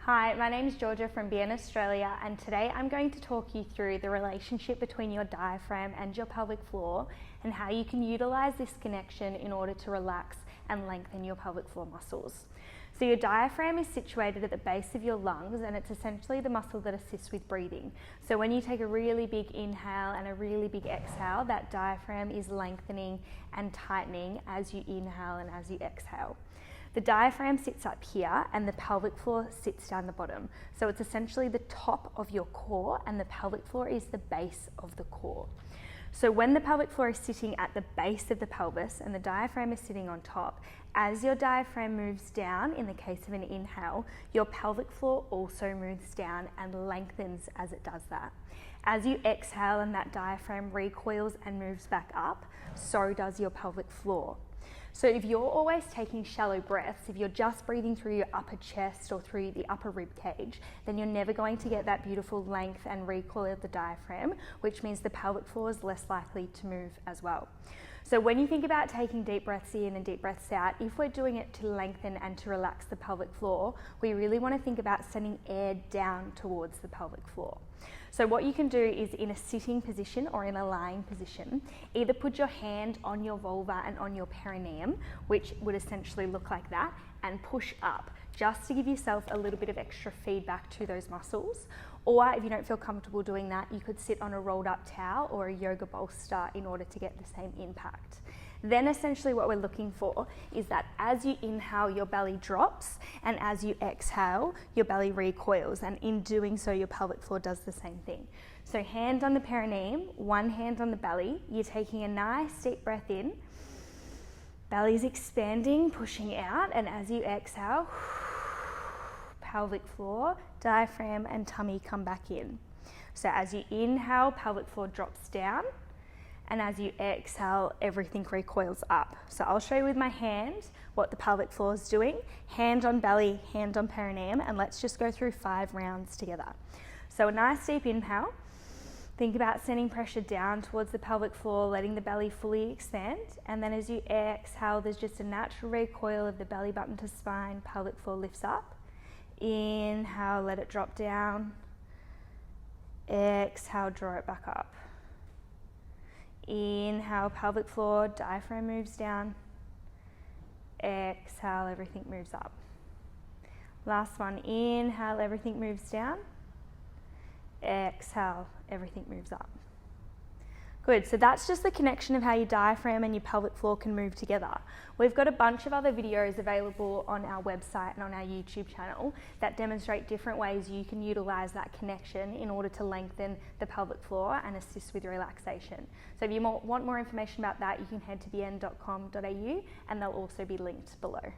Hi, my name is Georgia from BN Australia, and today I'm going to talk you through the relationship between your diaphragm and your pelvic floor and how you can utilize this connection in order to relax and lengthen your pelvic floor muscles. So your diaphragm is situated at the base of your lungs, and it's essentially the muscle that assists with breathing. So when you take a really big inhale and a really big exhale, that diaphragm is lengthening and tightening as you inhale and as you exhale. The diaphragm sits up here and the pelvic floor sits down the bottom. So it's essentially the top of your core, and the pelvic floor is the base of the core. So when the pelvic floor is sitting at the base of the pelvis and the diaphragm is sitting on top, as your diaphragm moves down, in the case of an inhale, your pelvic floor also moves down and lengthens as it does that. As you exhale and that diaphragm recoils and moves back up, so does your pelvic floor. So if you're always taking shallow breaths, if you're just breathing through your upper chest or through the upper rib cage, then you're never going to get that beautiful length and recoil of the diaphragm, which means the pelvic floor is less likely to move as well. So when you think about taking deep breaths in and deep breaths out, if we're doing it to lengthen and to relax the pelvic floor, we really want to think about sending air down towards the pelvic floor. So what you can do is, in a sitting position or in a lying position, either put your hand on your vulva and on your perineum, which would essentially look like that, and push up, just to give yourself a little bit of extra feedback to those muscles. Or if you don't feel comfortable doing that, you could sit on a rolled up towel or a yoga bolster in order to get the same impact. Then essentially what we're looking for is that as you inhale, your belly drops, and as you exhale, your belly recoils, and in doing so, your pelvic floor does the same thing. So hand on the perineum, one hand on the belly, you're taking a nice deep breath in, belly's expanding, pushing out, and as you exhale, pelvic floor, diaphragm and tummy come back in. So as you inhale, pelvic floor drops down, and as you exhale, everything recoils up. So I'll show you with my hand what the pelvic floor is doing. Hand on belly, hand on perineum, and let's just go through 5 rounds together. So a nice deep inhale. Think about sending pressure down towards the pelvic floor, letting the belly fully expand. And then as you exhale, there's just a natural recoil of the belly button to spine, pelvic floor lifts up. Inhale, let it drop down. Exhale, draw it back up. Inhale, pelvic floor, diaphragm moves down. Exhale, everything moves up. Last one, inhale, everything moves down. Exhale, everything moves up. Good, so that's just the connection of how your diaphragm and your pelvic floor can move together. We've got a bunch of other videos available on our website and on our YouTube channel that demonstrate different ways you can utilize that connection in order to lengthen the pelvic floor and assist with relaxation. So if you want more information about that, you can head to bn.com.au, and they'll also be linked below.